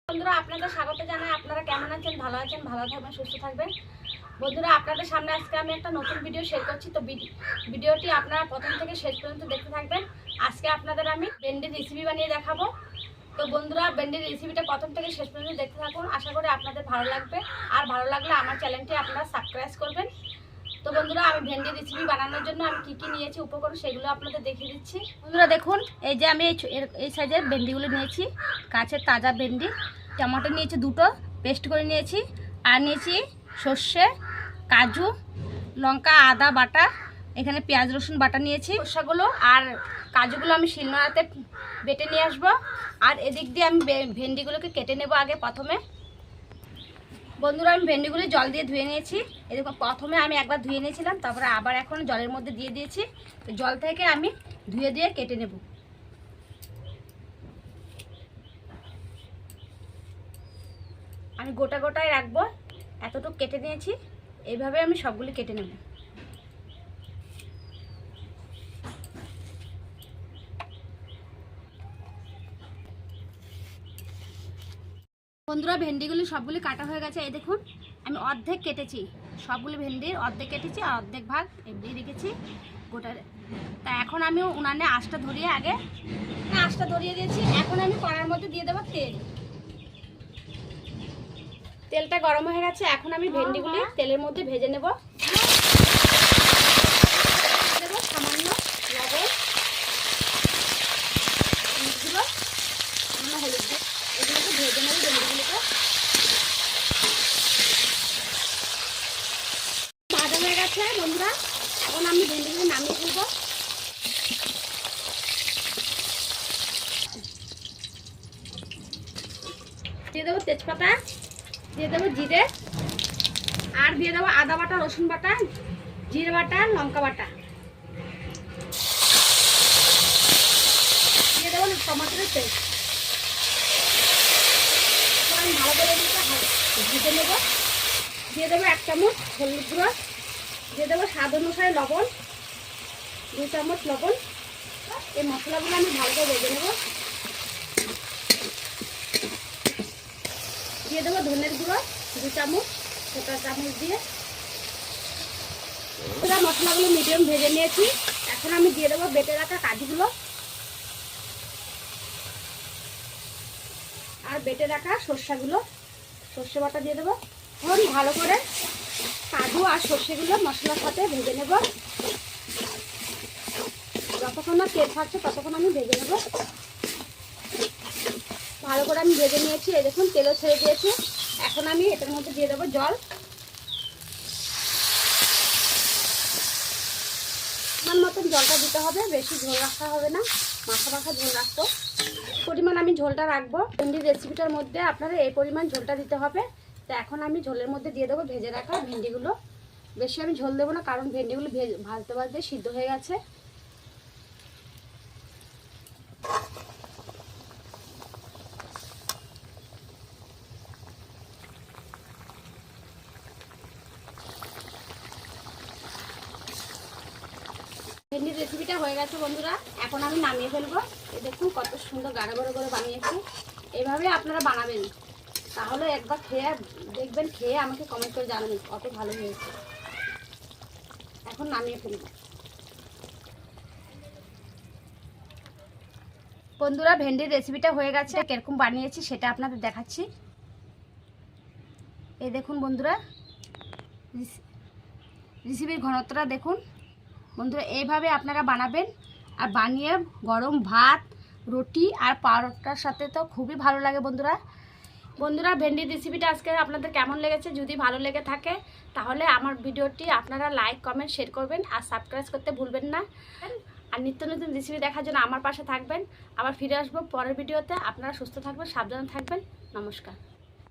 বন্ধুরা আপনাদের স্বাগত জানাই। আপনারা কেমন আছেন? ভালো আছেন? ভালো থাকবেন, সুস্থ থাকবেন। বন্ধুরা আপনাদের সামনে আজকে আমি একটা নতুন ভিডিও শেয়ার করছি। তো ভিডিওটি আপনারা প্রথম থেকে শেষ পর্যন্ত দেখতে থাকবেন। আজকে আপনাদের আমি ভেন্ডির রেসিপি বানিয়ে দেখাবো। তো বন্ধুরা ভেন্ডির রেসিপিটা প্রথম থেকে শেষ পর্যন্ত দেখতে থাকুন। আশা করি আপনাদের ভালো লাগবে। আর ভালো লাগলে আমার চ্যানেলটি আপনারা সাবস্ক্রাইব করবেন। তো বন্ধুরা আমি ভেন্ডি রেসিপি বানানোর জন্য আমি কি কি নিয়েছি উপকরণ সেগুলো আপনাদের দেখিয়ে দিচ্ছি। বন্ধুরা দেখুন, এই যে আমি এই সাইজের ভেন্ডিগুলো নিয়েছি, গাছের তাজা ভেন্ডি। টমেটো নিয়েছি দুটো, পেস্ট করে নিয়েছি। আর নিয়েছি সর্ষে, কাজু, লঙ্কা, আদা বাটা, এখানে পেঁয়াজ রসুন বাটা নিয়েছি। সর্ষেগুলো আর কাজুগুলো আমি শিলনোড়াতে বেটে নিয়ে আসবো। আর এদিক দিয়ে আমি ভেন্ডিগুলোকে কেটে নেব আগে প্রথমে। বন্ধুরা আমি ভেন্ডিগুলি জল দিয়ে ধুয়ে নিয়েছি। এরকম প্রথমে আমি একবার ধুয়ে নিয়েছিলাম, তারপরে আবার এখন জলের মধ্যে দিয়ে দিয়েছি। তো জল থেকে আমি ধুয়ে দিয়ে কেটে নেব। আমি গোটা গোটায় রাখবো, এতটুকু কেটে নিয়েছি। এইভাবে আমি সবগুলি কেটে নেব। বন্ধুরা ভেন্ডিগুলি সবগুলি কাটা হয়ে গেছে। এই দেখুন আমি অর্ধেক কেটেছি, সবগুলি ভেন্ডির অর্ধেক কেটেছি আর অর্ধেক ভাগ এমনি রেখেছি গোটা। তা এখন আমি উনানে আঁচটা ধরিয়ে আঁচটা ধরিয়ে দিয়েছি। এখন আমি কড়ার মধ্যে দিয়ে দেবো তেল। তেলটা গরম হয়ে গেছে, এখন আমি ভেন্ডিগুলি তেলের মধ্যে ভেজে নেব। দেবো সামান্য লবণ, এগুলো সামান্য হলুদ দিয়ে এগুলোকে ভেজে নেব। ভেন্ডিগুলোকে ভাজা হয়ে গেছে বন্ধুরা, এখন আমি ভেন্ডিগুলো নামিয়ে ফেলবো। দিয়ে দেবো তেজপাতা, দিয়ে দেবো জিরে, আর দিয়ে দেবো আদা বাটা, রসুন বাটা, জিরে বাটা, লঙ্কা বাটা, দিয়ে দেবো টমাটোর পেস্ট। আমি ভালো করে ভেজে নেবো। দিয়ে দেবো 1 চামচ হলুদ গুঁড়ো, দিয়ে দেবো স্বাদ অনুসারে লবণ, 2 চামচ লবণ। এই মশলাগুলো আমি ভালো করে ভেজে নেবো। দিয়ে দেবো ধনের গুঁড়ো 2 চামচ, ছোটো চামচ দিয়ে। মশলাগুলো মিডিয়াম ভেজে নিয়েছি। এখন আমি দিয়ে দেবো বেটে রাখা কাজুগুলো আর বেটে রাখা সর্ষেগুলো, সর্ষে বাটা দিয়ে দেবো। এখন ভালো করে কাজু আর সর্ষেগুলো মশলার সাথে ভেজে নেব। যতক্ষণ না তেল থাকছে ততক্ষণ আমি ভেজে নেব। ভালো করে আমি ভেজে নিয়েছি। এই দেখুন তেলও ছেড়ে দিয়েছি। এখন আমি এটার মধ্যে দিয়ে দেবো জল। আমার মতন জলটা দিতে হবে, বেশি ঝোল রাখা হবে না, মাখা মাখা ঝোল রাখবো। পরিমাণ আমি ঝোলটা রাখবো। ভেন্ডির রেসিপিটার মধ্যে আপনারা এই পরিমাণ ঝোলটা দিতে হবে। তো এখন আমি ঝোলের মধ্যে দিয়ে দেবো ভেজে রাখা ভেন্ডিগুলো। বেশি আমি ঝোল দেবো না, কারণ ভেন্ডিগুলো ভাজতে ভাজতে সিদ্ধ হয়ে গেছে। ভেন্ডির রেসিপিটা হয়ে গেছে বন্ধুরা, এখন আমি নামিয়ে ফেলবো। এই দেখুন কত সুন্দর গাঢ় গাঢ় করে বানিয়েছি। এভাবে আপনারা বানাবেন, তাহলে একবার খেয়ে দেখবেন, খেয়ে আমাকে কমেন্ট করে জানাবেন কত ভালো হয়েছে। এখন নামিয়ে ফেলবো। বন্ধুরা ভেন্ডির রেসিপিটা হয়ে গেছে, কিরকম বানিয়েছি সেটা আপনাদের দেখাচ্ছি। এই দেখুন বন্ধুরা রেসিপির ঘনত্বটা দেখুন। বন্ধুরা এইভাবে আপনারা বানাবেন, আর বানিয়ে গরম ভাত, রুটি আর পরোটার সাথে তো খুবই ভালো লাগে বন্ধুরা ভেন্ডির রেসিপিটা আজকে আপনাদের কেমন লেগেছে? যদি ভালো লেগে থাকে তাহলে আমার ভিডিওটি আপনারা লাইক, কমেন্ট, শেয়ার করবেন আর সাবস্ক্রাইব করতে ভুলবেন না। আর নিত্য নতুন রেসিপি দেখার জন্য আমার পাশে থাকবেন। আবার ফিরে আসবো পরের ভিডিওতে। আপনারা সুস্থ থাকবেন, সাবধানে থাকবেন। নমস্কার।